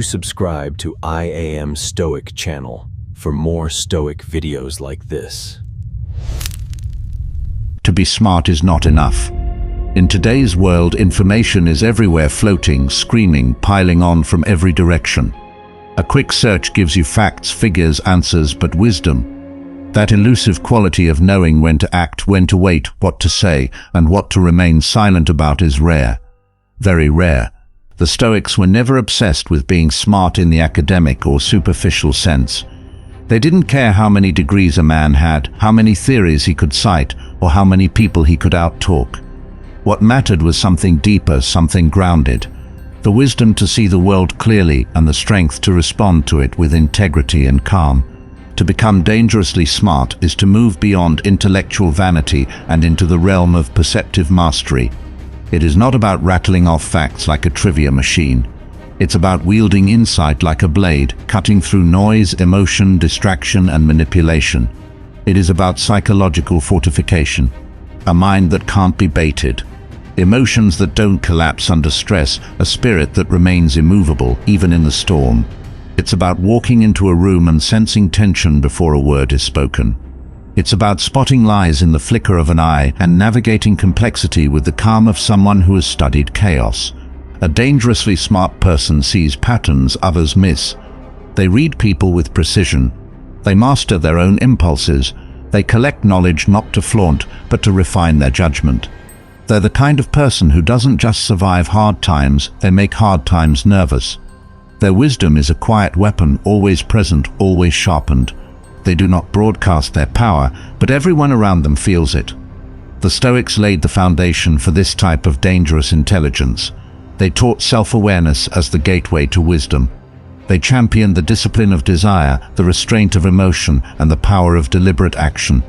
Subscribe to I Am Stoic channel for more Stoic videos like this. To be smart is not enough. In today's world, information is everywhere, floating, screaming, piling on from every direction. A quick search gives you facts, figures, answers, but wisdom, that elusive quality of knowing when to act, when to wait, what to say, and what to remain silent about is rare. Very rare. The Stoics were never obsessed with being smart in the academic or superficial sense. They didn't care how many degrees a man had, how many theories he could cite, or how many people he could out-talk. What mattered was something deeper, something grounded. The wisdom to see the world clearly and the strength to respond to it with integrity and calm. To become dangerously smart is to move beyond intellectual vanity and into the realm of perceptive mastery. It is not about rattling off facts like a trivia machine. It's about wielding insight like a blade, cutting through noise, emotion, distraction, and manipulation. It is about psychological fortification, a mind that can't be baited, emotions that don't collapse under stress, a spirit that remains immovable, even in the storm. It's about walking into a room and sensing tension before a word is spoken. It's about spotting lies in the flicker of an eye and navigating complexity with the calm of someone who has studied chaos. A dangerously smart person sees patterns others miss. They read people with precision. They master their own impulses. They collect knowledge not to flaunt, but to refine their judgment. They're the kind of person who doesn't just survive hard times, they make hard times nervous. Their wisdom is a quiet weapon, always present, always sharpened. They do not broadcast their power, but everyone around them feels it. The Stoics laid the foundation for this type of dangerous intelligence. They taught self-awareness as the gateway to wisdom. They championed the discipline of desire, the restraint of emotion, and the power of deliberate action.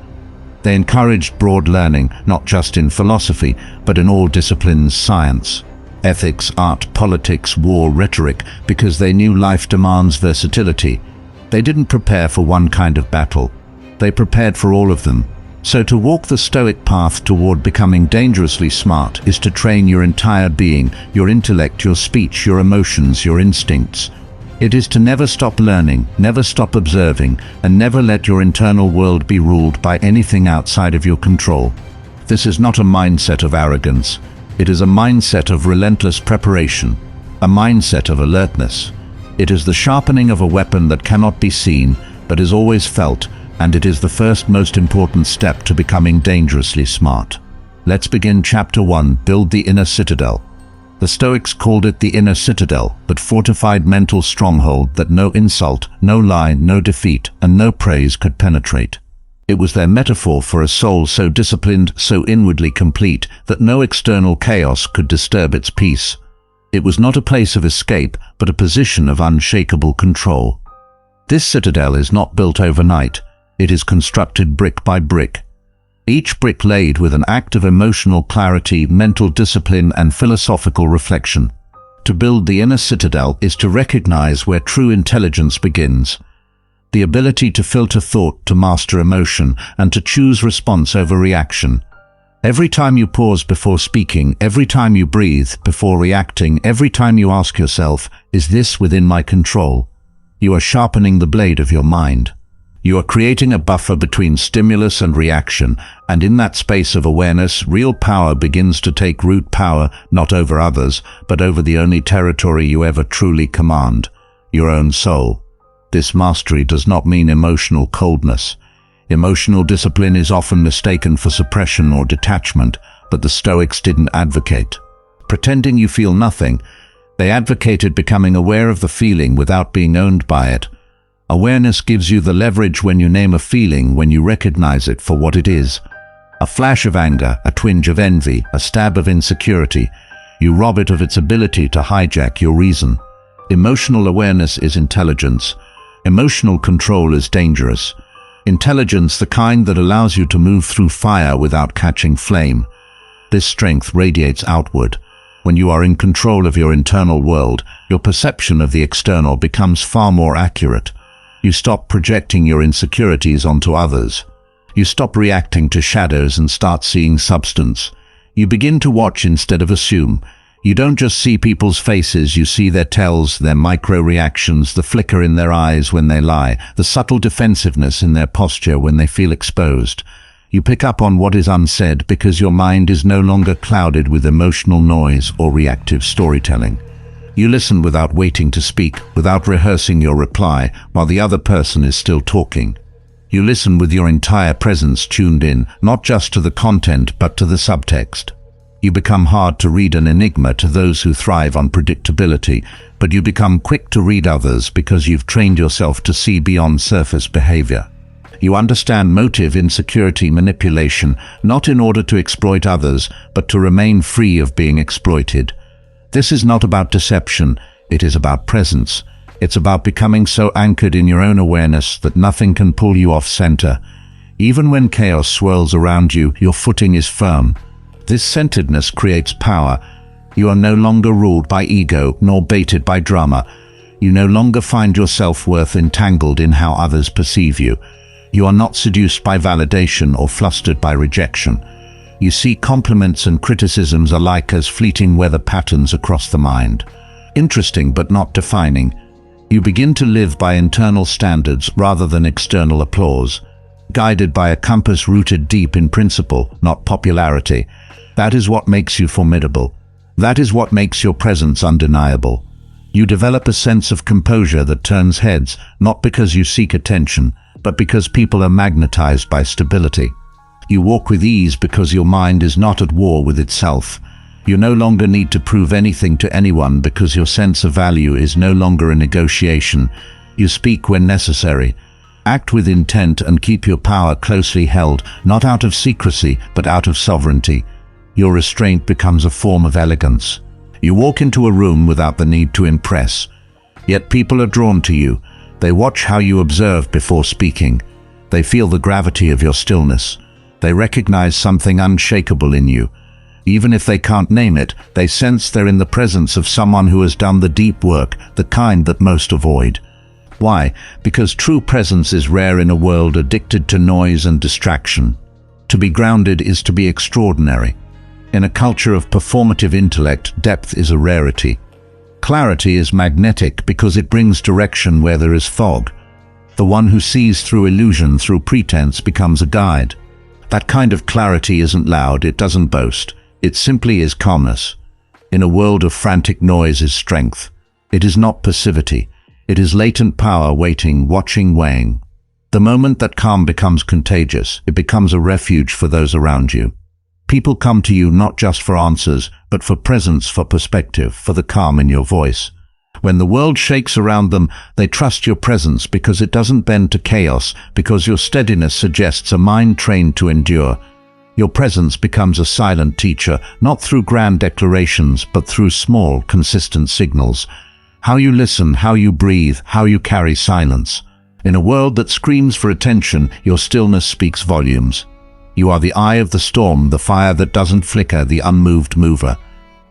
They encouraged broad learning, not just in philosophy, but in all disciplines: science, ethics, art, politics, war, rhetoric, because they knew life demands versatility. They didn't prepare for one kind of battle. They prepared for all of them. So to walk the Stoic path toward becoming dangerously smart is to train your entire being, your intellect, your speech, your emotions, your instincts. It is to never stop learning, never stop observing, and never let your internal world be ruled by anything outside of your control. This is not a mindset of arrogance. It is a mindset of relentless preparation, a mindset of alertness. It is the sharpening of a weapon that cannot be seen, but is always felt, and it is the first most important step to becoming dangerously smart. Let's begin Chapter 1, Build the Inner Citadel. The Stoics called it the inner citadel, but fortified mental stronghold that no insult, no lie, no defeat, and no praise could penetrate. It was their metaphor for a soul so disciplined, so inwardly complete, that no external chaos could disturb its peace. It was not a place of escape, but a position of unshakable control. This citadel is not built overnight. It is constructed brick by brick. Each brick laid with an act of emotional clarity, mental discipline, and philosophical reflection. To build the inner citadel is to recognize where true intelligence begins. The ability to filter thought, to master emotion, and to choose response over reaction. Every time you pause before speaking, every time you breathe before reacting, every time you ask yourself, is this within my control? You are sharpening the blade of your mind. You are creating a buffer between stimulus and reaction, and in that space of awareness, real power begins to take root, power not over others, but over the only territory you ever truly command, your own soul. This mastery does not mean emotional coldness. Emotional discipline is often mistaken for suppression or detachment, but the Stoics didn't advocate pretending you feel nothing. They advocated becoming aware of the feeling without being owned by it. Awareness gives you the leverage when you name a feeling, when you recognize it for what it is. A flash of anger, a twinge of envy, a stab of insecurity. You rob it of its ability to hijack your reason. Emotional awareness is intelligence. Emotional control is dangerous. Intelligence, the kind that allows you to move through fire without catching flame. This strength radiates outward. When you are in control of your internal world, your perception of the external becomes far more accurate. You stop projecting your insecurities onto others. You stop reacting to shadows and start seeing substance. You begin to watch instead of assume. You don't just see people's faces, you see their tells, their micro-reactions, the flicker in their eyes when they lie, the subtle defensiveness in their posture when they feel exposed. You pick up on what is unsaid because your mind is no longer clouded with emotional noise or reactive storytelling. You listen without waiting to speak, without rehearsing your reply while the other person is still talking. You listen with your entire presence tuned in, not just to the content but to the subtext. You become hard to read, an enigma to those who thrive on predictability, but you become quick to read others because you've trained yourself to see beyond surface behavior. You understand motive, insecurity, manipulation, not in order to exploit others, but to remain free of being exploited. This is not about deception, it is about presence. It's about becoming so anchored in your own awareness that nothing can pull you off center. Even when chaos swirls around you, your footing is firm. This centeredness creates power. You are no longer ruled by ego, nor baited by drama. You no longer find your self-worth entangled in how others perceive you. You are not seduced by validation or flustered by rejection. You see compliments and criticisms alike as fleeting weather patterns across the mind. Interesting but not defining. You begin to live by internal standards rather than external applause, guided by a compass rooted deep in principle, not popularity. That is what makes you formidable. That is what makes your presence undeniable. You develop a sense of composure that turns heads, not because you seek attention, but because people are magnetized by stability. You walk with ease because your mind is not at war with itself. You no longer need to prove anything to anyone because your sense of value is no longer a negotiation. You speak when necessary. Act with intent and keep your power closely held, not out of secrecy, but out of sovereignty. Your restraint becomes a form of elegance. You walk into a room without the need to impress. Yet people are drawn to you. They watch how you observe before speaking. They feel the gravity of your stillness. They recognize something unshakable in you. Even if they can't name it, they sense they're in the presence of someone who has done the deep work, the kind that most avoid. Why? Because true presence is rare in a world addicted to noise and distraction. To be grounded is to be extraordinary. In a culture of performative intellect, depth is a rarity. Clarity is magnetic because it brings direction where there is fog. The one who sees through illusion, through pretense, becomes a guide. That kind of clarity isn't loud, it doesn't boast. It simply is calmness. In a world of frantic noise is strength. It is not passivity. It is latent power waiting, watching, weighing. The moment that calm becomes contagious, it becomes a refuge for those around you. People come to you not just for answers, but for presence, for perspective, for the calm in your voice. When the world shakes around them, they trust your presence because it doesn't bend to chaos, because your steadiness suggests a mind trained to endure. Your presence becomes a silent teacher, not through grand declarations, but through small, consistent signals. How you listen, how you breathe, how you carry silence. In a world that screams for attention, your stillness speaks volumes. You are the eye of the storm, the fire that doesn't flicker, the unmoved mover.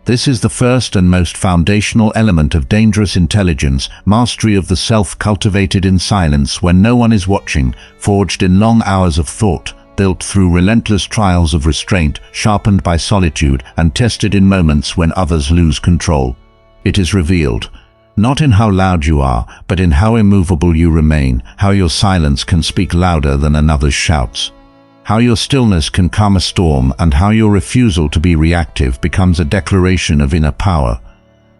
This is the first and most foundational element of dangerous intelligence, mastery of the self cultivated in silence when no one is watching, forged in long hours of thought, built through relentless trials of restraint, sharpened by solitude, and tested in moments when others lose control. It is revealed, not in how loud you are, but in how immovable you remain, how your silence can speak louder than another's shouts. How your stillness can calm a storm, and how your refusal to be reactive becomes a declaration of inner power.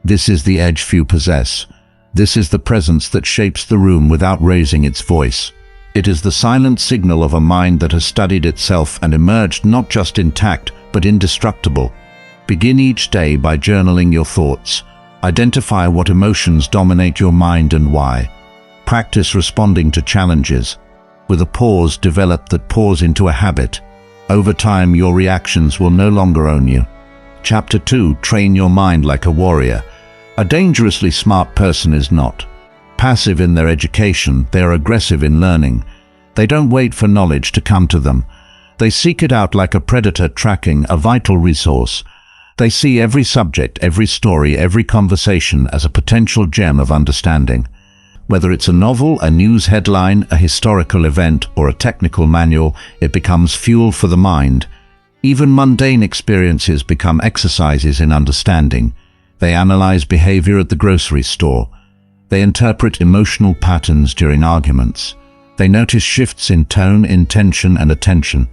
This is the edge few possess. This is the presence that shapes the room without raising its voice. It is the silent signal of a mind that has studied itself and emerged not just intact, but indestructible. Begin each day by journaling your thoughts. Identify what emotions dominate your mind and why. Practice responding to challenges. With a pause, develop that pause into a habit. Over time, your reactions will no longer own you. Chapter 2. Train your mind like a warrior. A dangerously smart person is not passive in their education, they are aggressive in learning. They don't wait for knowledge to come to them. They seek it out like a predator tracking a vital resource. They see every subject, every story, every conversation as a potential gem of understanding. Whether it's a novel, a news headline, a historical event, or a technical manual, it becomes fuel for the mind. Even mundane experiences become exercises in understanding. They analyze behavior at the grocery store. They interpret emotional patterns during arguments. They notice shifts in tone, intention, and attention.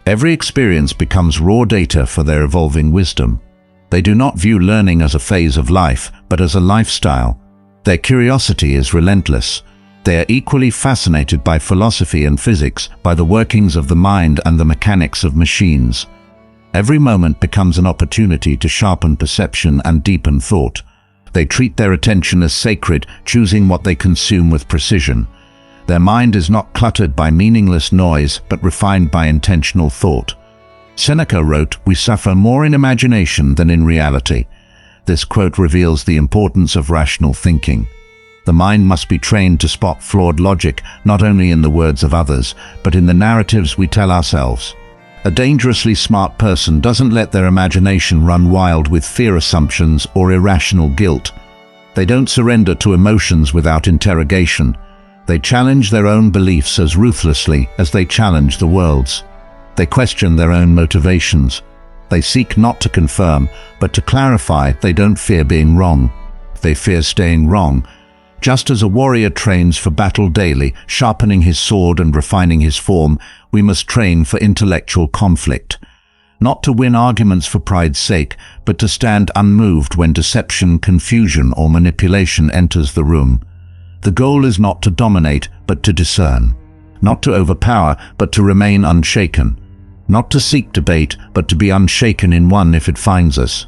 Every experience becomes raw data for their evolving wisdom. They do not view learning as a phase of life, but as a lifestyle. Their curiosity is relentless. They are equally fascinated by philosophy and physics, by the workings of the mind and the mechanics of machines. Every moment becomes an opportunity to sharpen perception and deepen thought. They treat their attention as sacred, choosing what they consume with precision. Their mind is not cluttered by meaningless noise, but refined by intentional thought. Seneca wrote, "We suffer more in imagination than in reality." This quote reveals the importance of rational thinking. The mind must be trained to spot flawed logic, not only in the words of others, but in the narratives we tell ourselves. A dangerously smart person doesn't let their imagination run wild with fear assumptions or irrational guilt. They don't surrender to emotions without interrogation. They challenge their own beliefs as ruthlessly as they challenge the world's. They question their own motivations. They seek not to confirm, but to clarify. They don't fear being wrong. They fear staying wrong. Just as a warrior trains for battle daily, sharpening his sword and refining his form, we must train for intellectual conflict. Not to win arguments for pride's sake, but to stand unmoved when deception, confusion, or manipulation enters the room. The goal is not to dominate, but to discern. Not to overpower, but to remain unshaken. Not to seek debate, but to be unshaken in one if it finds us.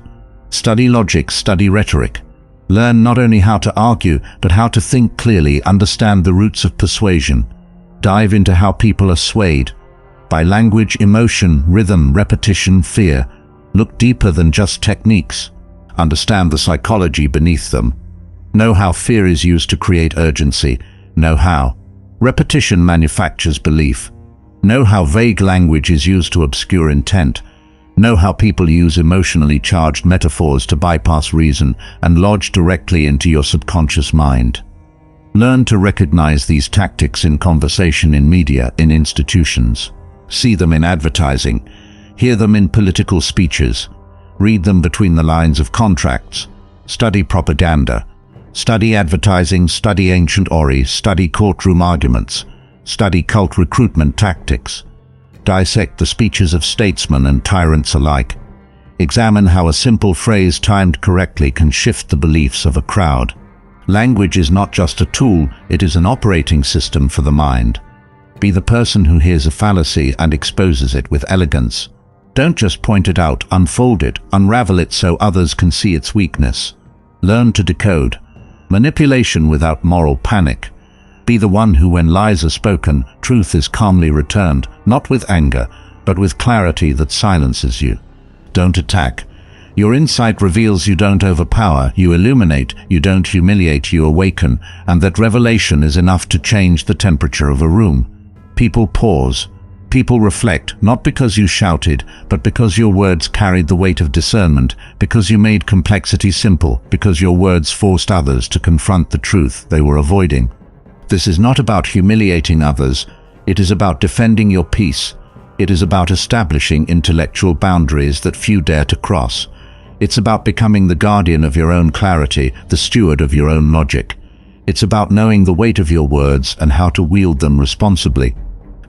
Study logic, study rhetoric. Learn not only how to argue, but how to think clearly, understand the roots of persuasion. Dive into how people are swayed. By language, emotion, rhythm, repetition, fear. Look deeper than just techniques. Understand the psychology beneath them. Know how fear is used to create urgency. Know how repetition manufactures belief. Know how vague language is used to obscure intent. Know how people use emotionally charged metaphors to bypass reason and lodge directly into your subconscious mind. Learn to recognize these tactics in conversation, in media, in institutions. See them in advertising. Hear them in political speeches. Read them between the lines of contracts. Study propaganda. Study advertising, study ancient Ori, study courtroom arguments. Study cult recruitment tactics. Dissect the speeches of statesmen and tyrants alike. Examine how a simple phrase timed correctly can shift the beliefs of a crowd. Language is not just a tool, it is an operating system for the mind. Be the person who hears a fallacy and exposes it with elegance. Don't just point it out, unfold it, unravel it so others can see its weakness. Learn to decode. Manipulation without moral panic. Be the one who, when lies are spoken, truth is calmly returned, not with anger, but with clarity that silences you. Don't attack. Your insight reveals you don't overpower, you illuminate, you don't humiliate, you awaken, and that revelation is enough to change the temperature of a room. People pause. People reflect, not because you shouted, but because your words carried the weight of discernment, because you made complexity simple, because your words forced others to confront the truth they were avoiding. This is not about humiliating others, it is about defending your peace. It is about establishing intellectual boundaries that few dare to cross. It's about becoming the guardian of your own clarity, the steward of your own logic. It's about knowing the weight of your words and how to wield them responsibly.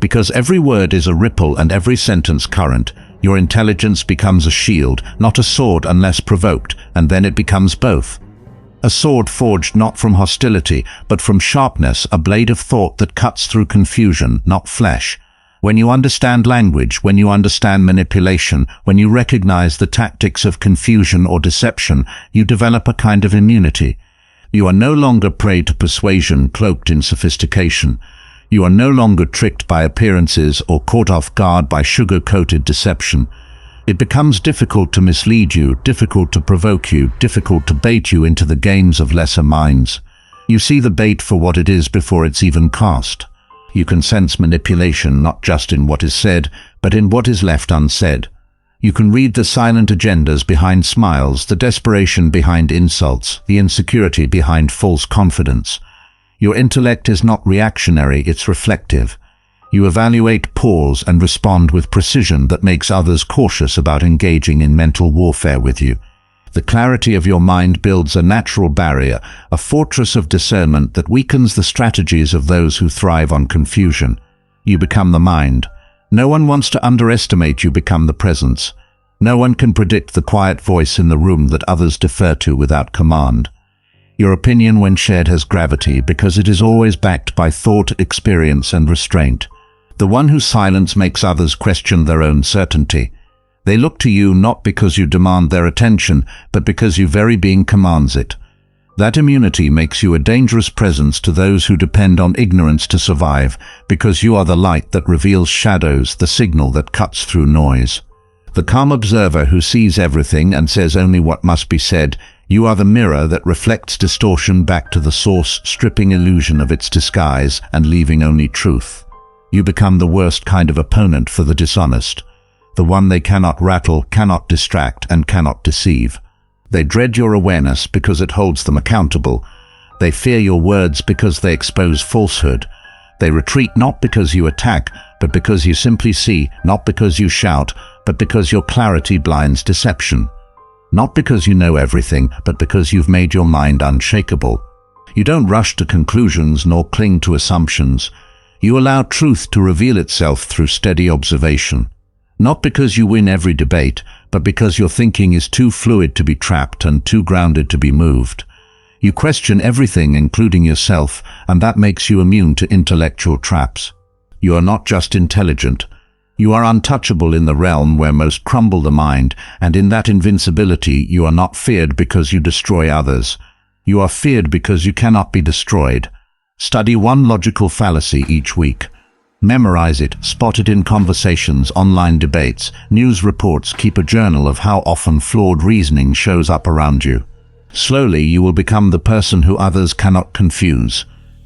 Because every word is a ripple and every sentence current, your intelligence becomes a shield, not a sword unless provoked, and then it becomes both. A sword forged not from hostility, but from sharpness, a blade of thought that cuts through confusion, not flesh. When you understand language, when you understand manipulation, when you recognize the tactics of confusion or deception, you develop a kind of immunity. You are no longer prey to persuasion cloaked in sophistication. You are no longer tricked by appearances or caught off guard by sugar-coated deception. It becomes difficult to mislead you, difficult to provoke you, difficult to bait you into the games of lesser minds. You see the bait for what it is before it's even cast. You can sense manipulation not just in what is said, but in what is left unsaid. You can read the silent agendas behind smiles, the desperation behind insults, the insecurity behind false confidence. Your intellect is not reactionary, it's reflective. You evaluate, pause, and respond with precision that makes others cautious about engaging in mental warfare with you. The clarity of your mind builds a natural barrier, a fortress of discernment that weakens the strategies of those who thrive on confusion. You become the mind. No one wants to underestimate you become the presence. No one can predict the quiet voice in the room that others defer to without command. Your opinion when shared has gravity because it is always backed by thought, experience, and restraint. The one whose silence makes others question their own certainty. They look to you not because you demand their attention, but because your very being commands it. That immunity makes you a dangerous presence to those who depend on ignorance to survive, because you are the light that reveals shadows, the signal that cuts through noise. The calm observer who sees everything and says only what must be said. You are the mirror that reflects distortion back to the source, stripping illusion of its disguise and leaving only truth. You become the worst kind of opponent for the dishonest, the one they cannot rattle, cannot distract, and cannot deceive. They dread your awareness because it holds them accountable. They fear your words because they expose falsehood. They retreat not because you attack, but because you simply see, not because you shout, but because your clarity blinds deception. Not because you know everything, but because you've made your mind unshakable. You don't rush to conclusions nor cling to assumptions. You allow truth to reveal itself through steady observation. Not because you win every debate, but because your thinking is too fluid to be trapped and too grounded to be moved. You question everything, including yourself, and that makes you immune to intellectual traps. You are not just intelligent. You are untouchable in the realm where most crumble the mind, and in that invincibility you are not feared because you destroy others. You are feared because you cannot be destroyed. Study one logical fallacy each week. Memorize it, spot it in conversations, online debates, news reports. Keep a journal of how often flawed reasoning shows up around you. Slowly you will become the person who others cannot confuse.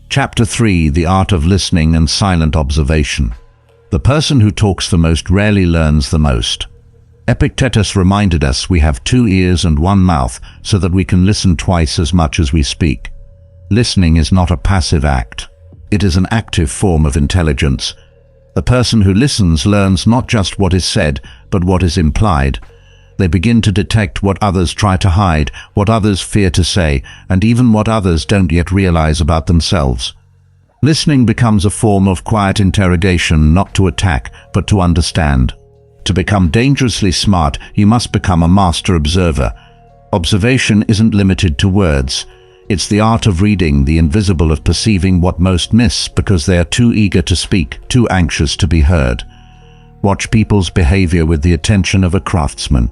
Chapter 3: The Art of Listening and Silent Observation. The person who talks the most rarely learns the most. Epictetus reminded us we have 2 ears and 1 mouth so that we can listen twice as much as we speak. Listening is not a passive act. It is an active form of intelligence. The person who listens learns not just what is said, but what is implied. They begin to detect what others try to hide, what others fear to say, and even what others don't yet realize about themselves. Listening becomes a form of quiet interrogation, not to attack, but to understand. To become dangerously smart, you must become a master observer. Observation isn't limited to words. It's the art of reading, the invisible of perceiving what most miss because they are too eager to speak, too anxious to be heard. Watch people's behavior with the attention of a craftsman,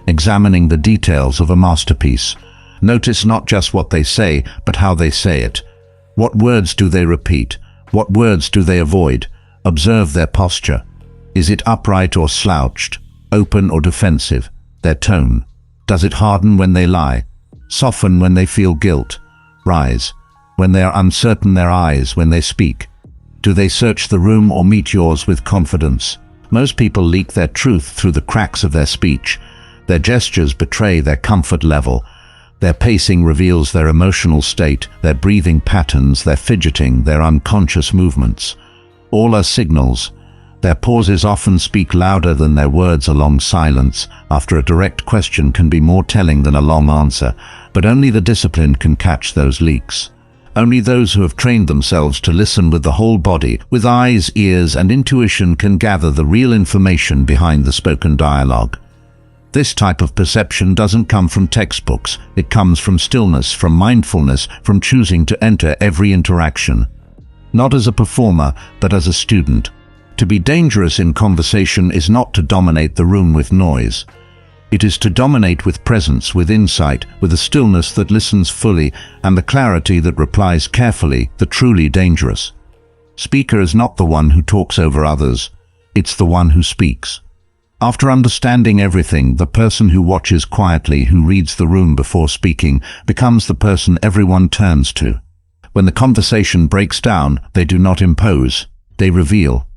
examining the details of a masterpiece. Notice not just what they say, but how they say it. What words do they repeat? What words do they avoid? Observe their posture. Is it upright or slouched? Open or defensive? Their tone. Does it harden when they lie? Soften when they feel guilt? Rise when they are uncertain? Their eyes when they speak? Do they search the room or meet yours with confidence? Most people leak their truth through the cracks of their speech. Their gestures betray their comfort level. Their pacing reveals their emotional state, their breathing patterns, their fidgeting, their unconscious movements. All are signals. Their pauses often speak louder than their words. A long silence after a direct question can be more telling than a long answer, but only the disciplined can catch those leaks. Only those who have trained themselves to listen with the whole body, with eyes, ears, and intuition, can gather the real information behind the spoken dialogue. This type of perception doesn't come from textbooks. It comes from stillness, from mindfulness, from choosing to enter every interaction. Not as a performer, but as a student. To be dangerous in conversation is not to dominate the room with noise. It is to dominate with presence, with insight, with a stillness that listens fully, and the clarity that replies carefully, the truly dangerous. Speaker is not the one who talks over others. It's the one who speaks. After understanding everything, the person who watches quietly, who reads the room before speaking, becomes the person everyone turns to. When the conversation breaks down, they do not impose, they reveal.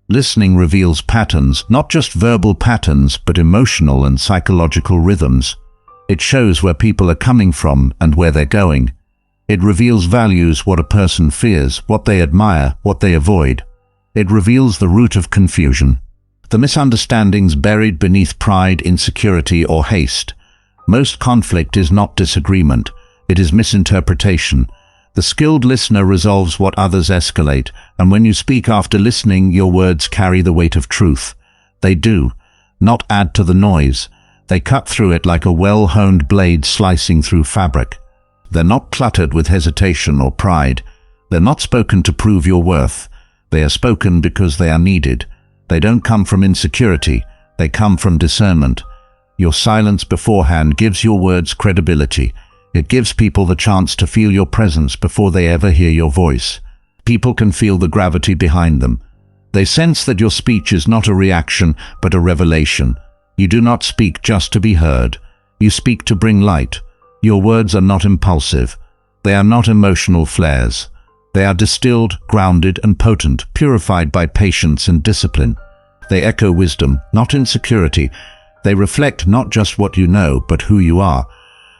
Listening reveals patterns, not just verbal patterns, but emotional and psychological rhythms. It shows where people are coming from and where they're going. It reveals values, what a person fears, what they admire, what they avoid. It reveals the root of confusion. The misunderstandings buried beneath pride, insecurity, or haste. Most conflict is not disagreement, it is misinterpretation. The skilled listener resolves what others escalate, and when you speak after listening, your words carry the weight of truth. They do, not add to the noise. They cut through it like a well-honed blade slicing through fabric. They're not cluttered with hesitation or pride. They're not spoken to prove your worth. They are spoken because they are needed. They don't come from insecurity. They come from discernment. Your silence beforehand gives your words credibility. It gives people the chance to feel your presence before they ever hear your voice. People can feel the gravity behind them. They sense that your speech is not a reaction, but a revelation. You do not speak just to be heard. You speak to bring light. Your words are not impulsive. They are not emotional flares. They are distilled, grounded, and potent, purified by patience and discipline. They echo wisdom, not insecurity. They reflect not just what you know, but who you are.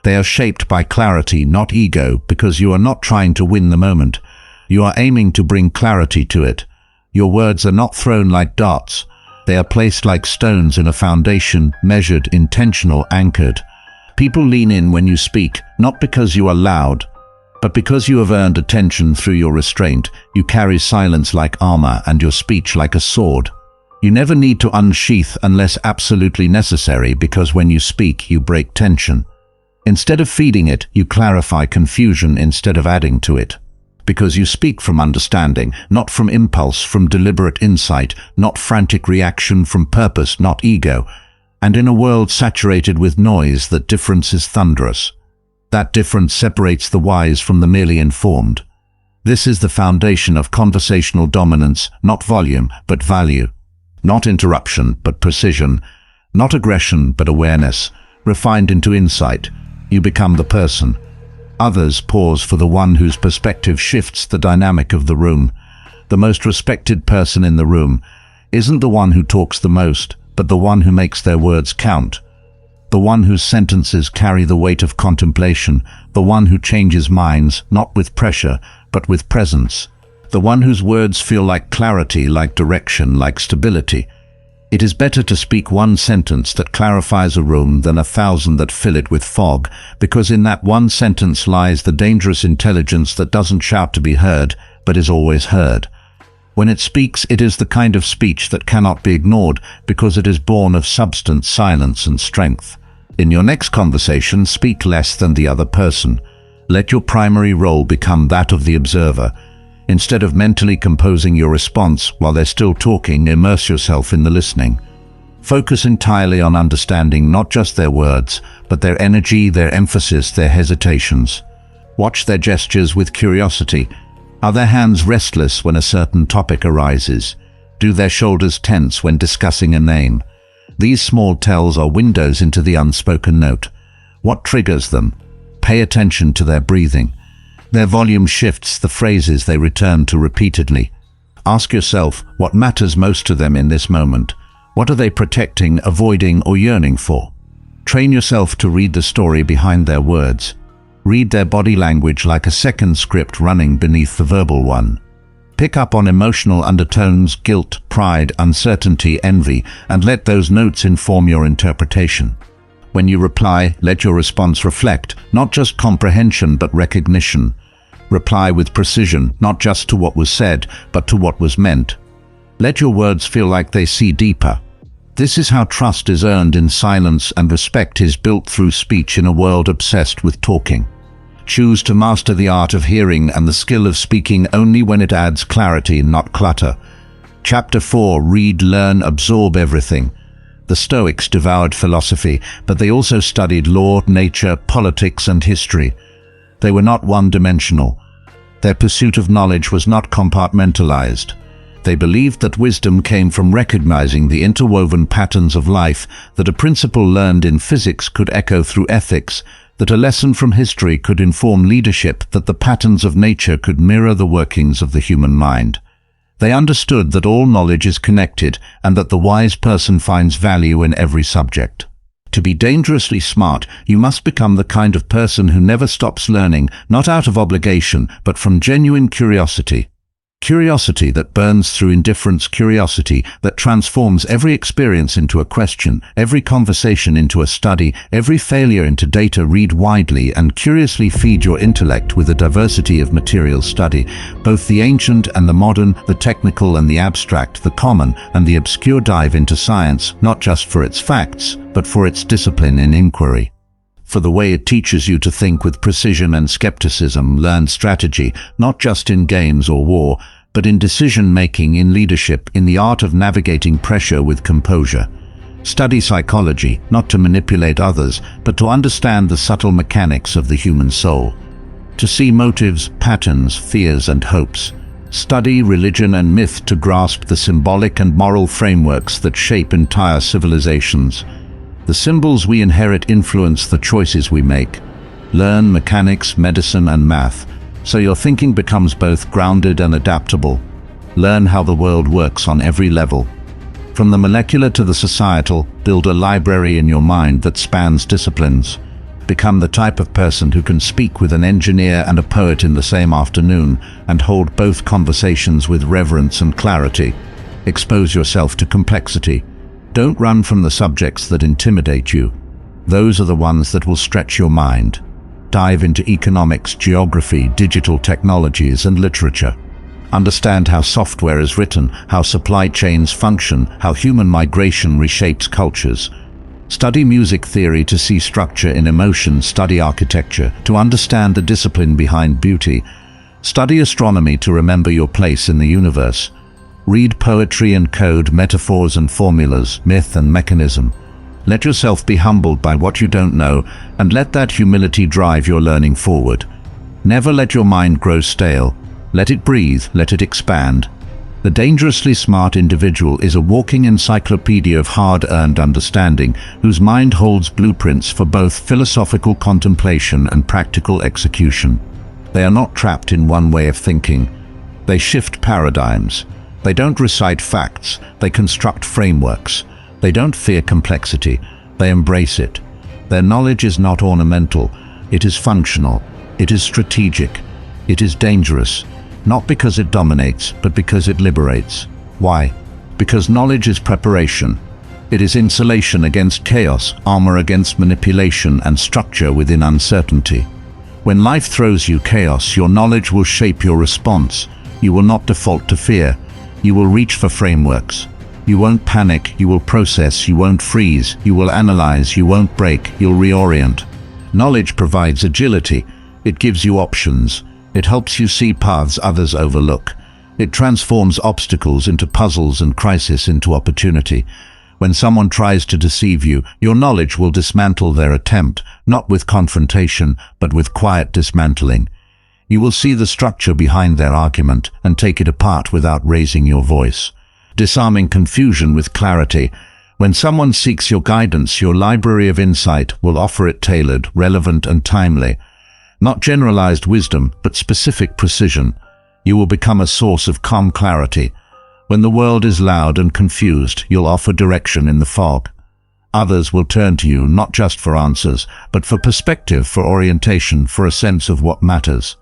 They are shaped by clarity, not ego, because you are not trying to win the moment. You are aiming to bring clarity to it. Your words are not thrown like darts. They are placed like stones in a foundation, measured, intentional, anchored. People lean in when you speak, not because you are loud, but because you have earned attention through your restraint. You carry silence like armor and your speech like a sword. You never need to unsheath unless absolutely necessary, because when you speak, you break tension. Instead of feeding it, you clarify confusion instead of adding to it. Because you speak from understanding, not from impulse, from deliberate insight, not frantic reaction, from purpose, not ego. And in a world saturated with noise, that difference is thunderous. That difference separates the wise from the merely informed. This is the foundation of conversational dominance, not volume, but value. Not interruption, but precision. Not aggression, but awareness. Refined into insight, you become the person. Others pause for the one whose perspective shifts the dynamic of the room. The most respected person in the room isn't the one who talks the most, but the one who makes their words count. The one whose sentences carry the weight of contemplation. The one who changes minds, not with pressure, but with presence. The one whose words feel like clarity, like direction, like stability. It is better to speak one sentence that clarifies a room than 1,000 that fill it with fog, because in that one sentence lies the dangerous intelligence that doesn't shout to be heard, but is always heard. When it speaks, it is the kind of speech that cannot be ignored, because it is born of substance, silence, and strength. In your next conversation, speak less than the other person. Let your primary role become that of the observer. Instead of mentally composing your response while they're still talking, immerse yourself in the listening. Focus entirely on understanding not just their words, but their energy, their emphasis, their hesitations. Watch their gestures with curiosity. Are their hands restless when a certain topic arises? Do their shoulders tense when discussing a name? These small tells are windows into the unspoken note. What triggers them? Pay attention to their breathing. Their volume shifts the phrases they return to repeatedly. Ask yourself what matters most to them in this moment. What are they protecting, avoiding, or yearning for? Train yourself to read the story behind their words. Read their body language like a second script running beneath the verbal one. Pick up on emotional undertones, guilt, pride, uncertainty, envy, and let those notes inform your interpretation. When you reply, let your response reflect not just comprehension but recognition. Reply with precision, not just to what was said, but to what was meant. Let your words feel like they see deeper. This is how trust is earned in silence and respect is built through speech in a world obsessed with talking. Choose to master the art of hearing and the skill of speaking only when it adds clarity, not clutter. Chapter 4: Read, Learn, Absorb Everything. The Stoics devoured philosophy, but they also studied law, nature, politics, and history. They were not one-dimensional. Their pursuit of knowledge was not compartmentalized. They believed that wisdom came from recognizing the interwoven patterns of life, that a principle learned in physics could echo through ethics, that a lesson from history could inform leadership, that the patterns of nature could mirror the workings of the human mind. They understood that all knowledge is connected and that the wise person finds value in every subject. To be dangerously smart, you must become the kind of person who never stops learning, not out of obligation, but from genuine curiosity. Curiosity that burns through indifference, curiosity that transforms every experience into a question, every conversation into a study, every failure into data. Read widely and curiously feed your intellect with a diversity of material study, both the ancient and the modern, the technical and the abstract, the common and the obscure. Dive into science, not just for its facts, but for its discipline in inquiry. For the way it teaches you to think with precision and skepticism. Learn strategy, not just in games or war, but in decision-making, in leadership, in the art of navigating pressure with composure. Study psychology, not to manipulate others, but to understand the subtle mechanics of the human soul. To see motives, patterns, fears and hopes. Study religion and myth to grasp the symbolic and moral frameworks that shape entire civilizations. The symbols we inherit influence the choices we make. Learn mechanics, medicine and math, so your thinking becomes both grounded and adaptable. Learn how the world works on every level. From the molecular to the societal, build a library in your mind that spans disciplines. Become the type of person who can speak with an engineer and a poet in the same afternoon and hold both conversations with reverence and clarity. Expose yourself to complexity. Don't run from the subjects that intimidate you. Those are the ones that will stretch your mind. Dive into economics, geography, digital technologies, and literature. Understand how software is written, how supply chains function, how human migration reshapes cultures. Study music theory to see structure in emotion. Study architecture to understand the discipline behind beauty. Study astronomy to remember your place in the universe. Read poetry and code, metaphors and formulas, myth and mechanism. Let yourself be humbled by what you don't know, and let that humility drive your learning forward. Never let your mind grow stale. Let it breathe, let it expand. The dangerously smart individual is a walking encyclopedia of hard-earned understanding, whose mind holds blueprints for both philosophical contemplation and practical execution. They are not trapped in one way of thinking. They shift paradigms. They don't recite facts, they construct frameworks. They don't fear complexity, they embrace it. Their knowledge is not ornamental, it is functional, it is strategic, it is dangerous, not because it dominates, but because it liberates. Why? Because knowledge is preparation. It is insulation against chaos, armor against manipulation, and structure within uncertainty. When life throws you chaos, your knowledge will shape your response. You will not default to fear. You will reach for frameworks. You won't panic, you will process, you won't freeze, you will analyze, you won't break, you'll reorient. Knowledge provides agility. It gives you options. It helps you see paths others overlook. It transforms obstacles into puzzles and crisis into opportunity. When someone tries to deceive you, your knowledge will dismantle their attempt, not with confrontation, but with quiet dismantling. You will see the structure behind their argument and take it apart without raising your voice. Disarming confusion with clarity. When someone seeks your guidance, your library of insight will offer it tailored, relevant and timely. Not generalized wisdom, but specific precision. You will become a source of calm clarity. When the world is loud and confused, you'll offer direction in the fog. Others will turn to you not just for answers, but for perspective, for orientation, for a sense of what matters.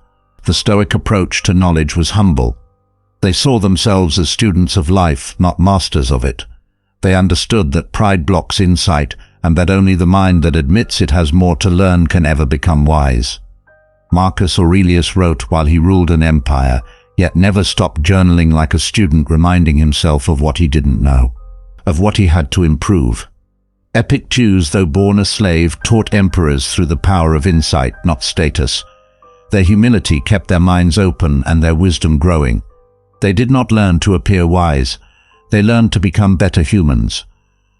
The Stoic approach to knowledge was humble. They saw themselves as students of life, not masters of it. They understood that pride blocks insight, and that only the mind that admits it has more to learn can ever become wise. Marcus Aurelius wrote while he ruled an empire, yet never stopped journaling like a student, reminding himself of what he didn't know, of what he had to improve. Epictetus, though born a slave, taught emperors through the power of insight, not status. Their humility kept their minds open and their wisdom growing. They did not learn to appear wise. They learned to become better humans.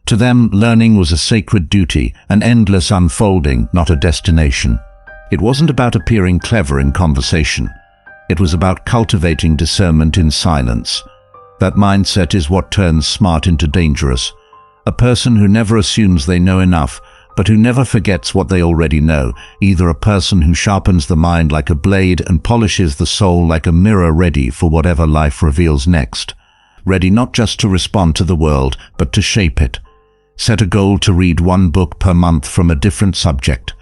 To them, learning was a sacred duty, an endless unfolding, not a destination. It wasn't about appearing clever in conversation. It was about cultivating discernment in silence. That mindset is what turns smart into dangerous. A person who never assumes they know enough, but who never forgets what they already know. Either a person who sharpens the mind like a blade and polishes the soul like a mirror, ready for whatever life reveals next. Ready not just to respond to the world, but to shape it. Set a goal to read one book per month from a different subject.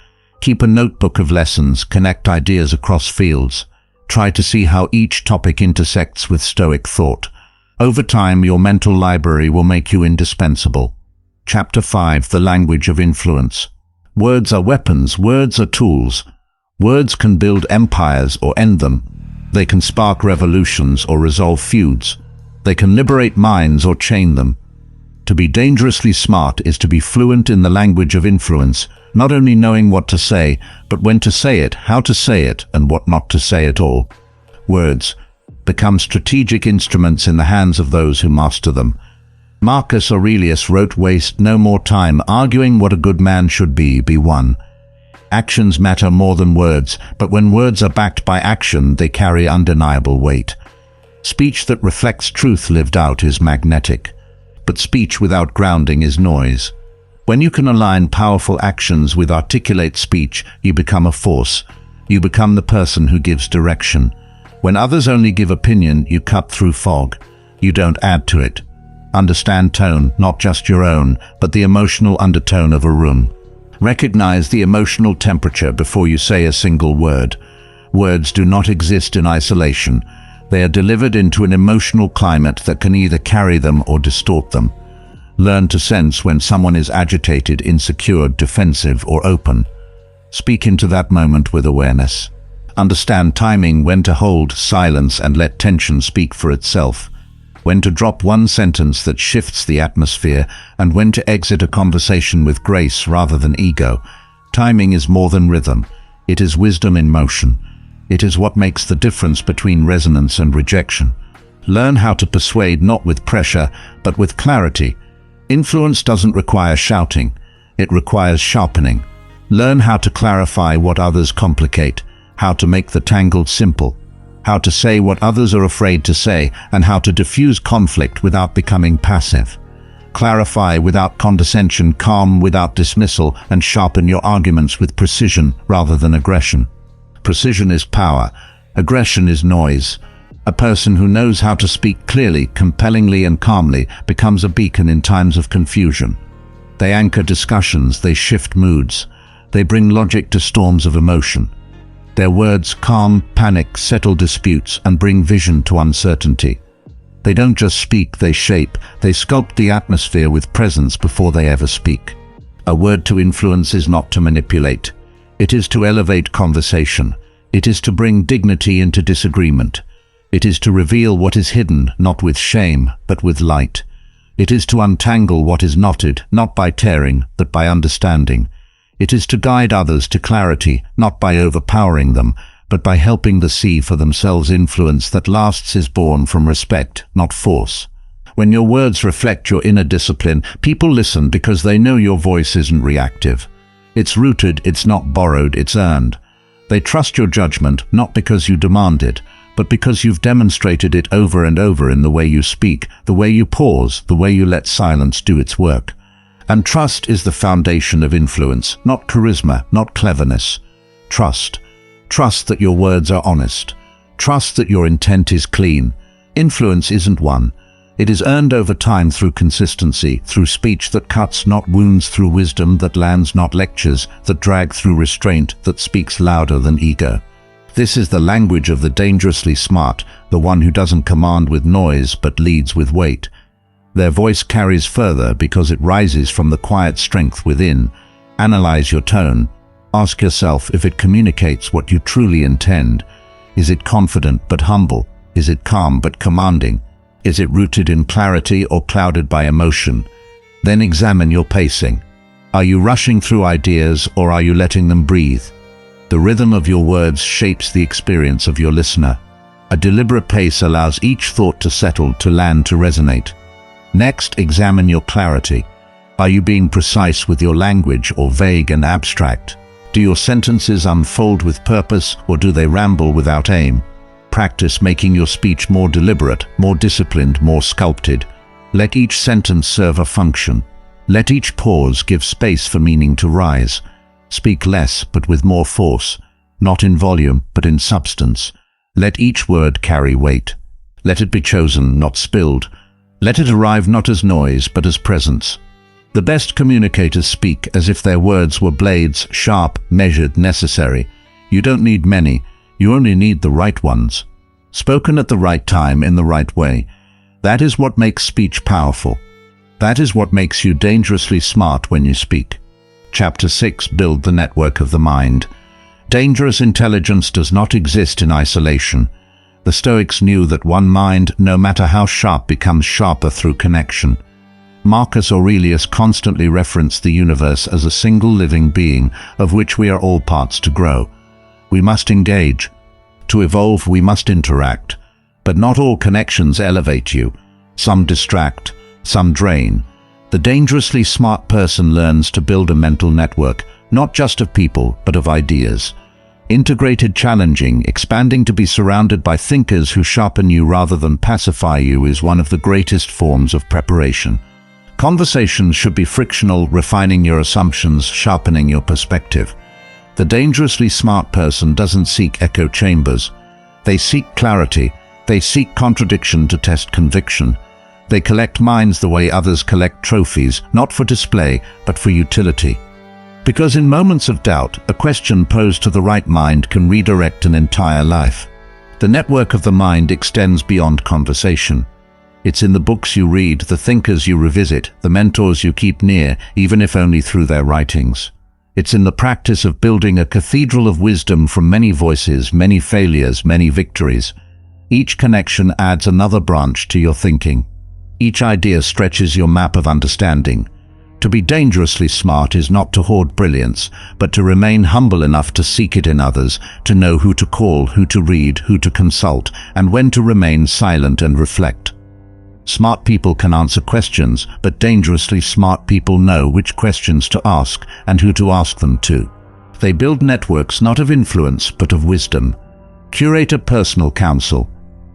Keep a notebook of lessons, connect ideas across fields. Try to see how each topic intersects with Stoic thought. Over time, your mental library will make you indispensable. Chapter 5: The Language of Influence. Words are weapons, words are tools. Words can build empires or end them. They can spark revolutions or resolve feuds. They can liberate minds or chain them. To be dangerously smart is to be fluent in the language of influence, not only knowing what to say, but when to say it, how to say it, and what not to say at all. Words become strategic instruments in the hands of those who master them. Marcus Aurelius wrote, "Waste no more time arguing what a good man should be one." Actions matter more than words, but when words are backed by action, they carry undeniable weight. Speech that reflects truth lived out is magnetic, but speech without grounding is noise. When you can align powerful actions with articulate speech, you become a force. You become the person who gives direction. When others only give opinion, you cut through fog. You don't add to it. Understand tone, not just your own, but the emotional undertone of a room. Recognize the emotional temperature before you say a single word. Words do not exist in isolation. They are delivered into an emotional climate that can either carry them or distort them. Learn to sense when someone is agitated, insecure, defensive, or open. Speak into that moment with awareness. Understand timing, when to hold silence and let tension speak for itself. When to drop one sentence that shifts the atmosphere, and when to exit a conversation with grace rather than ego. Timing is more than rhythm. It is wisdom in motion. It is what makes the difference between resonance and rejection. Learn how to persuade not with pressure, but with clarity. Influence doesn't require shouting. It requires sharpening. Learn how to clarify what others complicate, how to make the tangled simple, how to say what others are afraid to say, and how to diffuse conflict without becoming passive. Clarify without condescension, calm without dismissal, and sharpen your arguments with precision rather than aggression. Precision is power. Aggression is noise. A person who knows how to speak clearly, compellingly, and calmly becomes a beacon in times of confusion. They anchor discussions, they shift moods, they bring logic to storms of emotion. Their words calm panic, settle disputes, and bring vision to uncertainty. They don't just speak, they shape. They sculpt the atmosphere with presence before they ever speak. A word to influence is not to manipulate. It is to elevate conversation. It is to bring dignity into disagreement. It is to reveal what is hidden, not with shame, but with light. It is to untangle what is knotted, not by tearing, but by understanding. It is to guide others to clarity, not by overpowering them, but by helping them see for themselves. Influence that lasts is born from respect, not force. When your words reflect your inner discipline, people listen because they know your voice isn't reactive. It's rooted, it's not borrowed, it's earned. They trust your judgment, not because you demand it, but because you've demonstrated it over and over in the way you speak, the way you pause, the way you let silence do its work. And trust is the foundation of influence, not charisma, not cleverness. Trust. Trust that your words are honest. Trust that your intent is clean. Influence isn't won. It is earned over time through consistency, through speech that cuts, not wounds, through wisdom that lands, not lectures, that drag, through restraint that speaks louder than ego. This is the language of the dangerously smart, the one who doesn't command with noise but leads with weight. Their voice carries further because it rises from the quiet strength within. Analyze your tone. Ask yourself if it communicates what you truly intend. Is it confident but humble? Is it calm but commanding? Is it rooted in clarity or clouded by emotion? Then examine your pacing. Are you rushing through ideas or are you letting them breathe? The rhythm of your words shapes the experience of your listener. A deliberate pace allows each thought to settle, to land, to resonate. Next, examine your clarity. Are you being precise with your language or vague and abstract? Do your sentences unfold with purpose or do they ramble without aim? Practice making your speech more deliberate, more disciplined, more sculpted. Let each sentence serve a function. Let each pause give space for meaning to rise. Speak less but with more force, not in volume but in substance. Let each word carry weight. Let it be chosen, not spilled. Let it arrive not as noise but as presence. The best communicators speak as if their words were blades, sharp, measured, necessary. You don't need many. You only need the right ones, spoken at the right time in the right way. That is what makes speech powerful. That is what makes you dangerously smart when you speak. Chapter 6. Build the network of the mind. Dangerous intelligence does not exist in isolation. The Stoics knew that one mind, no matter how sharp, becomes sharper through connection. Marcus Aurelius constantly referenced the universe as a single living being, of which we are all parts to grow. We must engage. To evolve, we must interact. But not all connections elevate you. Some distract, some drain. The dangerously smart person learns to build a mental network, not just of people, but of ideas. Integrated, challenging, expanding. To be surrounded by thinkers who sharpen you rather than pacify you is one of the greatest forms of preparation. Conversations should be frictional, refining your assumptions, sharpening your perspective. The dangerously smart person doesn't seek echo chambers. They seek clarity. They seek contradiction to test conviction. They collect minds the way others collect trophies, not for display, but for utility. Because in moments of doubt, a question posed to the right mind can redirect an entire life. The network of the mind extends beyond conversation. It's in the books you read, the thinkers you revisit, the mentors you keep near, even if only through their writings. It's in the practice of building a cathedral of wisdom from many voices, many failures, many victories. Each connection adds another branch to your thinking. Each idea stretches your map of understanding. To be dangerously smart is not to hoard brilliance, but to remain humble enough to seek it in others, to know who to call, who to read, who to consult, and when to remain silent and reflect. Smart people can answer questions, but dangerously smart people know which questions to ask and who to ask them to. They build networks not of influence, but of wisdom. Curate a personal council.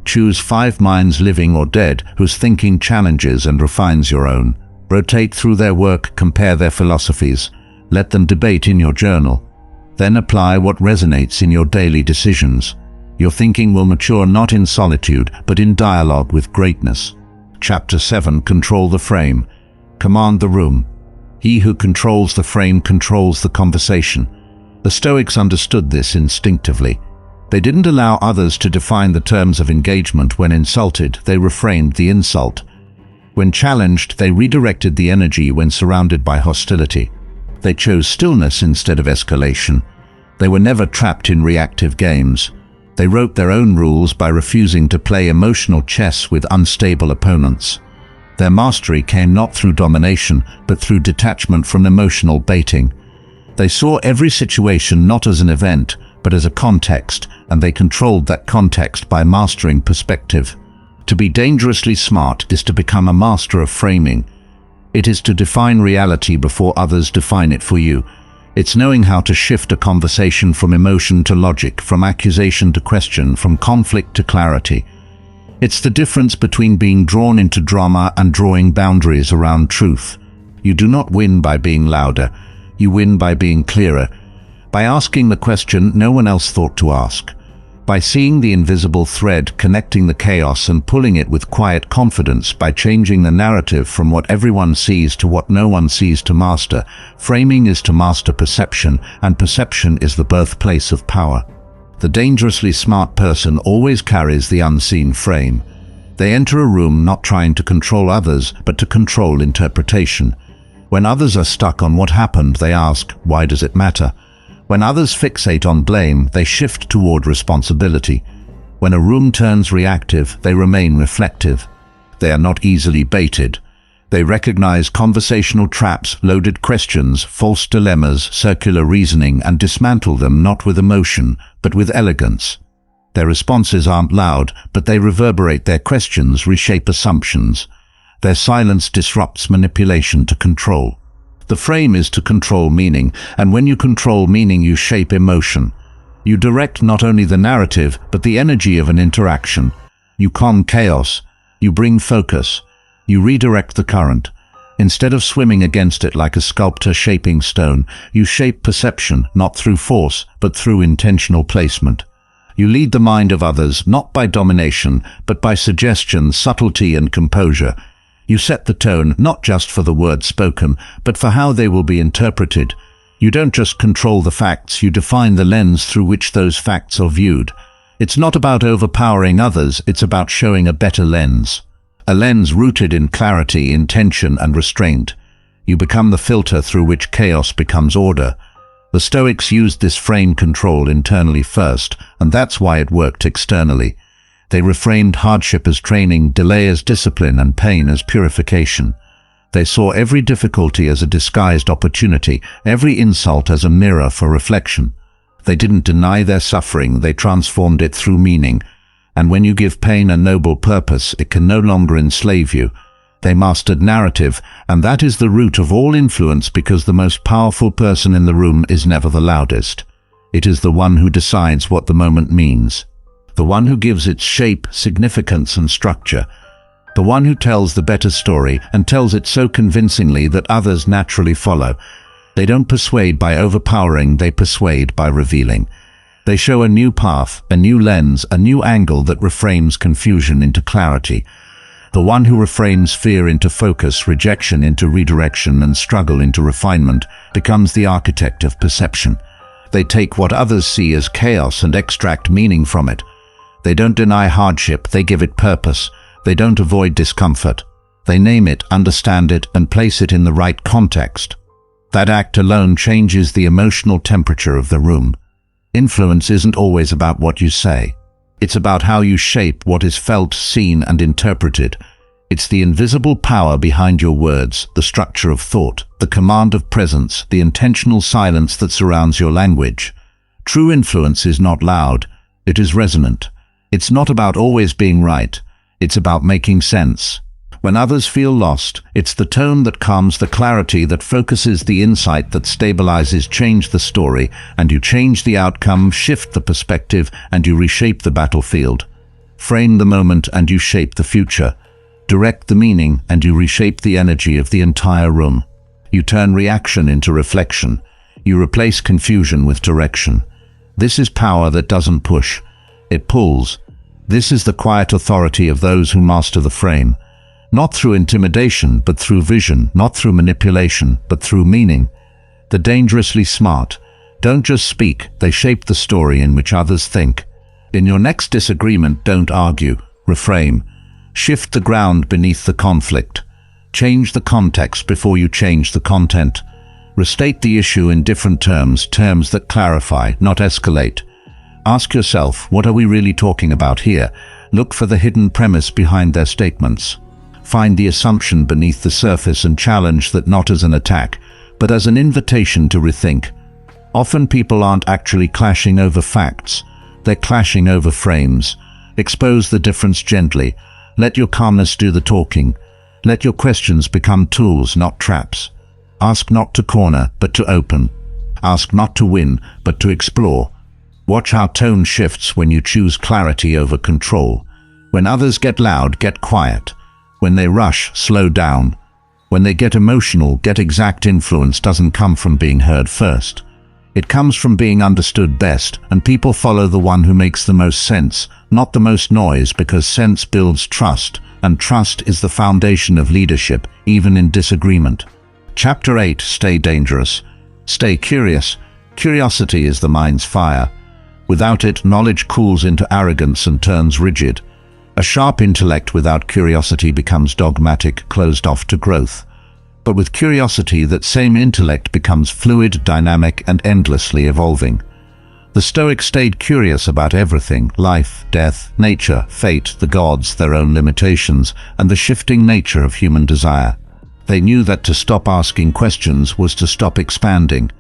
Choose 5 minds, living or dead, whose thinking challenges and refines your own. Rotate through their work, compare their philosophies. Let them debate in your journal. Then apply what resonates in your daily decisions. Your thinking will mature not in solitude, but in dialogue with greatness. Chapter 7. Control the frame. Command the room. He who controls the frame controls the conversation. The Stoics understood this instinctively. They didn't allow others to define the terms of engagement. When insulted, they reframed the insult. When challenged, they redirected the energy. When surrounded by hostility, they chose stillness instead of escalation. They were never trapped in reactive games. They wrote their own rules by refusing to play emotional chess with unstable opponents. Their mastery came not through domination, but through detachment from emotional baiting. They saw every situation not as an event, but as a context, and they controlled that context by mastering perspective. To be dangerously smart is to become a master of framing. It is to define reality before others define it for you. It's knowing how to shift a conversation from emotion to logic, from accusation to question, from conflict to clarity. It's the difference between being drawn into drama and drawing boundaries around truth. You do not win by being louder. You win by being clearer. By asking the question no one else thought to ask. By seeing the invisible thread connecting the chaos and pulling it with quiet confidence. By changing the narrative from what everyone sees to what no one sees. To master framing is to master perception, and perception is the birthplace of power. The dangerously smart person always carries the unseen frame. They enter a room not trying to control others, but to control interpretation. When others are stuck on what happened, they ask, why does it matter? When others fixate on blame, they shift toward responsibility. When a room turns reactive, they remain reflective. They are not easily baited. They recognize conversational traps, loaded questions, false dilemmas, circular reasoning, and dismantle them not with emotion, but with elegance. Their responses aren't loud, but they reverberate. Their questions reshape assumptions. Their silence disrupts manipulation to control. The frame is to control meaning, and when you control meaning, you shape emotion. You direct not only the narrative, but the energy of an interaction. You calm chaos. You bring focus. You redirect the current. Instead of swimming against it like a sculptor shaping stone, you shape perception, not through force, but through intentional placement. You lead the mind of others, not by domination, but by suggestion, subtlety, and composure. You set the tone, not just for the words spoken, but for how they will be interpreted. You don't just control the facts, you define the lens through which those facts are viewed. It's not about overpowering others, it's about showing a better lens. A lens rooted in clarity, intention, and restraint. You become the filter through which chaos becomes order. The Stoics used this frame control internally first, and that's why it worked externally. They reframed hardship as training, delay as discipline, and pain as purification. They saw every difficulty as a disguised opportunity, every insult as a mirror for reflection. They didn't deny their suffering, they transformed it through meaning. And when you give pain a noble purpose, it can no longer enslave you. They mastered narrative, and that is the root of all influence, because the most powerful person in the room is never the loudest. It is the one who decides what the moment means. The one who gives it shape, significance, and structure. The one who tells the better story, and tells it so convincingly that others naturally follow. They don't persuade by overpowering, they persuade by revealing. They show a new path, a new lens, a new angle that reframes confusion into clarity. The one who reframes fear into focus, rejection into redirection, and struggle into refinement becomes the architect of perception. They take what others see as chaos and extract meaning from it. They don't deny hardship, they give it purpose. They don't avoid discomfort. They name it, understand it, and place it in the right context. That act alone changes the emotional temperature of the room. Influence isn't always about what you say. It's about how you shape what is felt, seen, and interpreted. It's the invisible power behind your words, the structure of thought, the command of presence, the intentional silence that surrounds your language. True influence is not loud, it is resonant. It's not about always being right, it's about making sense. When others feel lost, it's the tone that calms, the clarity that focuses, the insight that stabilizes. Change the story, and you change the outcome. Shift the perspective, and you reshape the battlefield. Frame the moment, and you shape the future. Direct the meaning, and you reshape the energy of the entire room. You turn reaction into reflection. You replace confusion with direction. This is power that doesn't push, it pulls. This is the quiet authority of those who master the frame. Not through intimidation, but through vision. Not through manipulation, but through meaning. The dangerously smart don't just speak, they shape the story in which others think. In your next disagreement, don't argue, reframe. Shift the ground beneath the conflict. Change the context before you change the content. Restate the issue in different terms, terms that clarify, not escalate. Ask yourself, what are we really talking about here? Look for the hidden premise behind their statements. Find the assumption beneath the surface and challenge that, not as an attack, but as an invitation to rethink. Often people aren't actually clashing over facts, they're clashing over frames. Expose the difference gently. Let your calmness do the talking. Let your questions become tools, not traps. Ask not to corner, but to open. Ask not to win, but to explore. Watch how tone shifts when you choose clarity over control. When others get loud, get quiet. When they rush, slow down. When they get emotional, get exact. Influence doesn't come from being heard first. It comes from being understood best, and people follow the one who makes the most sense, not the most noise, because sense builds trust, and trust is the foundation of leadership, even in disagreement. Chapter 8. Stay dangerous. Stay curious. Curiosity is the mind's fire. Without it, knowledge cools into arrogance and turns rigid. A sharp intellect without curiosity becomes dogmatic, closed off to growth. But with curiosity, that same intellect becomes fluid, dynamic, and endlessly evolving. The Stoics stayed curious about everything: life, death, nature, fate, the gods, their own limitations, and the shifting nature of human desire. They knew that to stop asking questions was to stop expanding.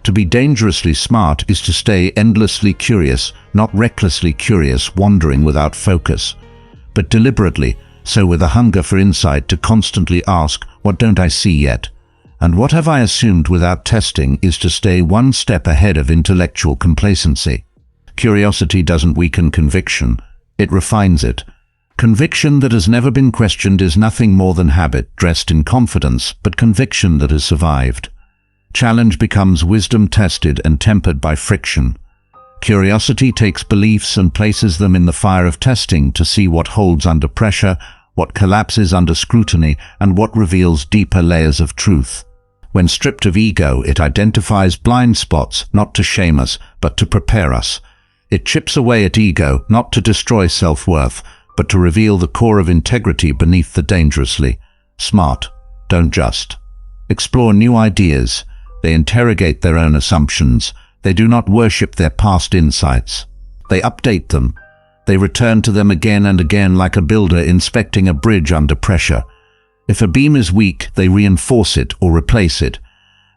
To be dangerously smart is to stay endlessly curious, not recklessly curious, wandering without focus, but deliberately, so with a hunger for insight, to constantly ask, what don't I see yet? And what have I assumed without testing? Is to stay one step ahead of intellectual complacency. Curiosity doesn't weaken conviction, it refines it. Conviction that has never been questioned is nothing more than habit dressed in confidence, but conviction that has survived. Challenge becomes wisdom tested and tempered by friction. Curiosity takes beliefs and places them in the fire of testing to see what holds under pressure, what collapses under scrutiny, and what reveals deeper layers of truth. When stripped of ego, it identifies blind spots, not to shame us, but to prepare us. It chips away at ego, not to destroy self-worth, but to reveal the core of integrity beneath the dangerously smart. Don't just explore new ideas. They interrogate their own assumptions. They do not worship their past insights. They update them. They return to them again and again like a builder inspecting a bridge under pressure. If a beam is weak, they reinforce it or replace it.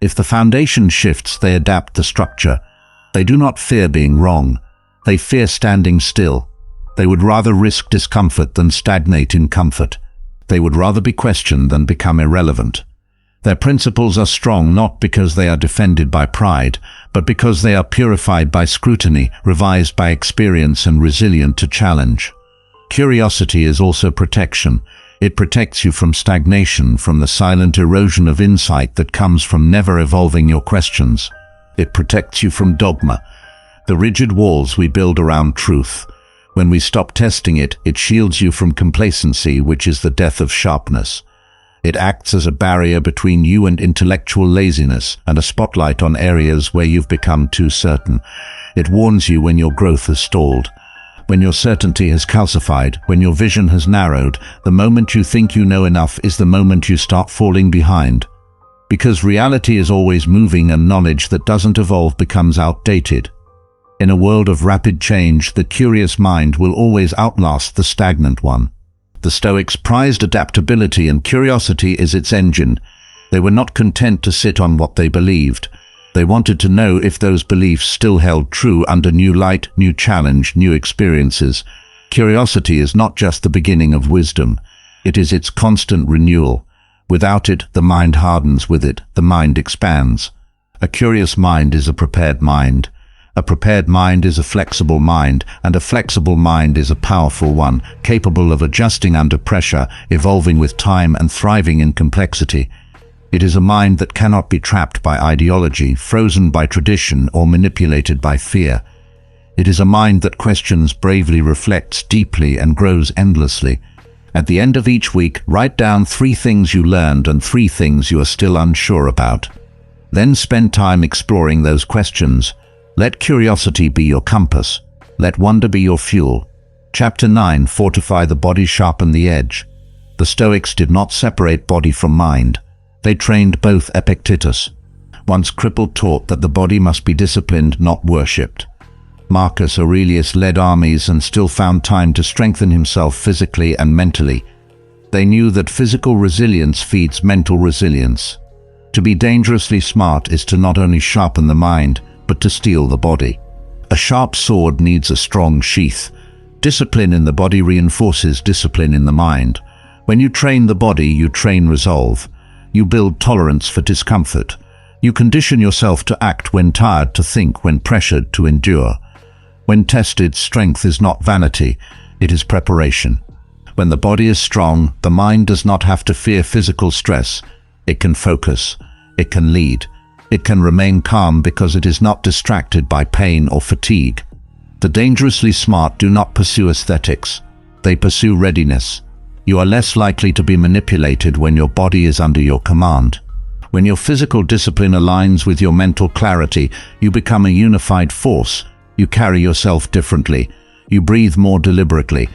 If the foundation shifts, they adapt the structure. They do not fear being wrong. They fear standing still. They would rather risk discomfort than stagnate in comfort. They would rather be questioned than become irrelevant. Their principles are strong not because they are defended by pride, but because they are purified by scrutiny, revised by experience, and resilient to challenge. Curiosity is also protection. It protects you from stagnation, from the silent erosion of insight that comes from never evolving your questions. It protects you from dogma, the rigid walls we build around truth. When we stop testing it, it shields you from complacency, which is the death of sharpness. It acts as a barrier between you and intellectual laziness, and a spotlight on areas where you've become too certain. It warns you when your growth has stalled, when your certainty has calcified, when your vision has narrowed. The moment you think you know enough is the moment you start falling behind. Because reality is always moving, and knowledge that doesn't evolve becomes outdated. In a world of rapid change, the curious mind will always outlast the stagnant one. The Stoics prized adaptability, and curiosity is its engine. They were not content to sit on what they believed. They wanted to know if those beliefs still held true under new light, new challenge, new experiences. Curiosity is not just the beginning of wisdom. It is its constant renewal. Without it, the mind hardens. With it, the mind expands. A curious mind is a prepared mind. A prepared mind is a flexible mind, and a flexible mind is a powerful one, capable of adjusting under pressure, evolving with time, and thriving in complexity. It is a mind that cannot be trapped by ideology, frozen by tradition, or manipulated by fear. It is a mind that questions bravely, reflects deeply, and grows endlessly. At the end of each week, write down 3 things you learned and 3 things you are still unsure about. Then spend time exploring those questions. Let curiosity be your compass. Let wonder be your fuel. Chapter 9. Fortify the body, sharpen the edge. The Stoics did not separate body from mind. They trained both. Epictetus, once crippled, taught that the body must be disciplined, not worshipped. Marcus Aurelius led armies and still found time to strengthen himself physically and mentally. They knew that physical resilience feeds mental resilience. To be dangerously smart is to not only sharpen the mind, but to steel the body. A sharp sword needs a strong sheath. Discipline in the body reinforces discipline in the mind. When you train the body, you train resolve. You build tolerance for discomfort. You condition yourself to act when tired, to think when pressured, to endure. When tested, strength is not vanity, it is preparation. When the body is strong, the mind does not have to fear physical stress. It can focus. It can lead. It can remain calm because it is not distracted by pain or fatigue. The dangerously smart do not pursue aesthetics. They pursue readiness. You are less likely to be manipulated when your body is under your command. When your physical discipline aligns with your mental clarity, you become a unified force. You carry yourself differently. You breathe more deliberately.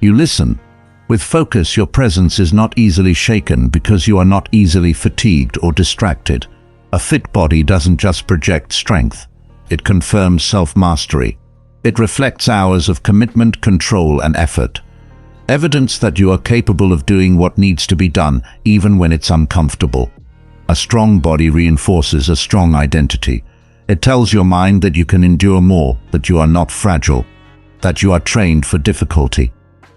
You listen. With focus, your presence is not easily shaken because you are not easily fatigued or distracted. A fit body doesn't just project strength. It confirms self-mastery. It reflects hours of commitment, control, and effort. Evidence that you are capable of doing what needs to be done, even when it's uncomfortable. A strong body reinforces a strong identity. It tells your mind that you can endure more, that you are not fragile, that you are trained for difficulty.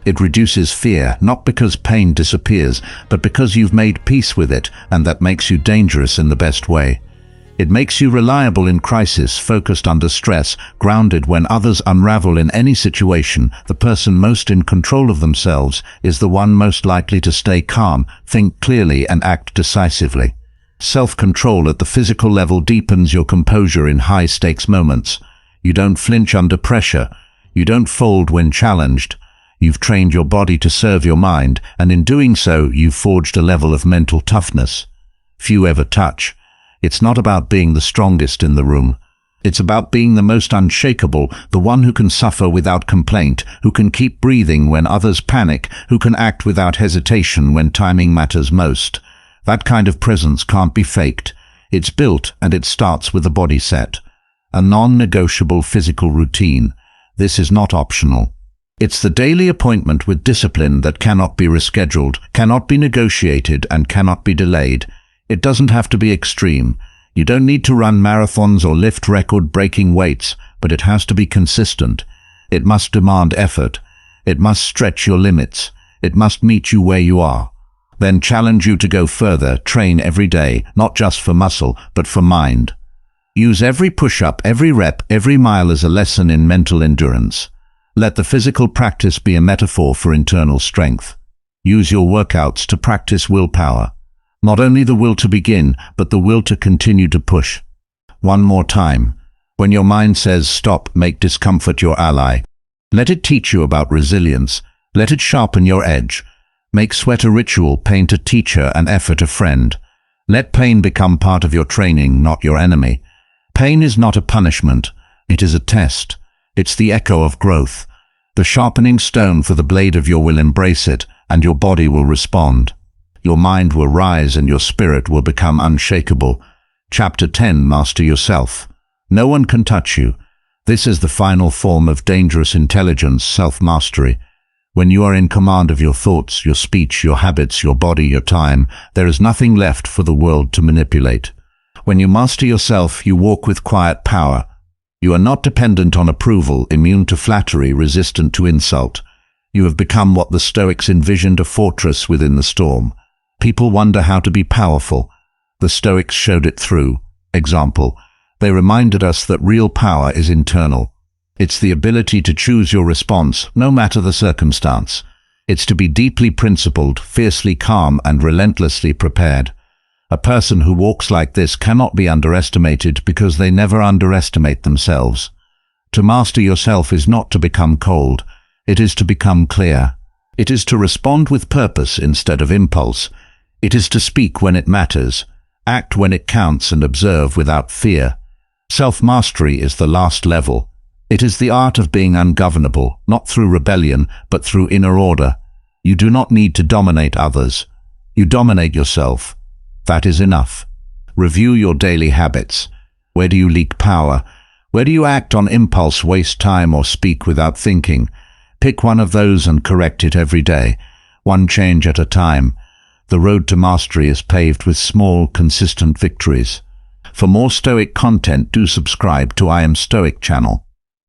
It reduces fear, not because pain disappears, but because you've made peace with it, and that makes you dangerous in the best way. It makes you reliable in crisis, focused under stress, grounded when others unravel. In any situation, the person most in control of themselves is the one most likely to stay calm, think clearly, and act decisively. Self-control at the physical level deepens your composure in high-stakes moments. You don't flinch under pressure. You don't fold when challenged. You've trained your body to serve your mind, and in doing so, you've forged a level of mental toughness few ever touch. It's not about being the strongest in the room. It's about being the most unshakable, the one who can suffer without complaint, who can keep breathing when others panic, who can act without hesitation when timing matters most. That kind of presence can't be faked. It's built, and it starts with a body set. A non-negotiable physical routine. This is not optional. It's the daily appointment with discipline that cannot be rescheduled, cannot be negotiated, and cannot be delayed. It doesn't have to be extreme. You don't need to run marathons or lift record-breaking weights, but it has to be consistent. It must demand effort. It must stretch your limits. It must meet you where you are. Then challenge you to go further, train every day, not just for muscle, but for mind. Use every push-up, every rep, every mile as a lesson in mental endurance. Let the physical practice be a metaphor for internal strength. Use your workouts to practice willpower. Not only the will to begin, but the will to continue to push. One more time. When your mind says stop, make discomfort your ally. Let it teach you about resilience. Let it sharpen your edge. Make sweat a ritual, pain a teacher, and effort a friend. Let pain become part of your training, not your enemy. Pain is not a punishment. It is a test. It's the echo of growth. The sharpening stone for the blade of your will. Embrace it, and your body will respond. Your mind will rise and your spirit will become unshakable. Chapter 10. Master yourself. No one can touch you. This is the final form of dangerous intelligence, self-mastery. When you are in command of your thoughts, your speech, your habits, your body, your time, there is nothing left for the world to manipulate. When you master yourself, you walk with quiet power. You are not dependent on approval, immune to flattery, resistant to insult. You have become what the Stoics envisioned, a fortress within the storm. People wonder how to be powerful. The Stoics showed it through. Example, they reminded us that real power is internal. It's the ability to choose your response, no matter the circumstance. It's to be deeply principled, fiercely calm, and relentlessly prepared. A person who walks like this cannot be underestimated because they never underestimate themselves. To master yourself is not to become cold. It is to become clear. It is to respond with purpose instead of impulse. It is to speak when it matters, act when it counts, and observe without fear. Self-mastery is the last level. It is the art of being ungovernable, not through rebellion, but through inner order. You do not need to dominate others. You dominate yourself. That is enough. Review your daily habits. Where do you leak power? Where do you act on impulse, waste time, or speak without thinking? Pick one of those and correct it every day, one change at a time. The road to mastery is paved with small, consistent victories. For more Stoic content, do subscribe to I Am Stoic channel.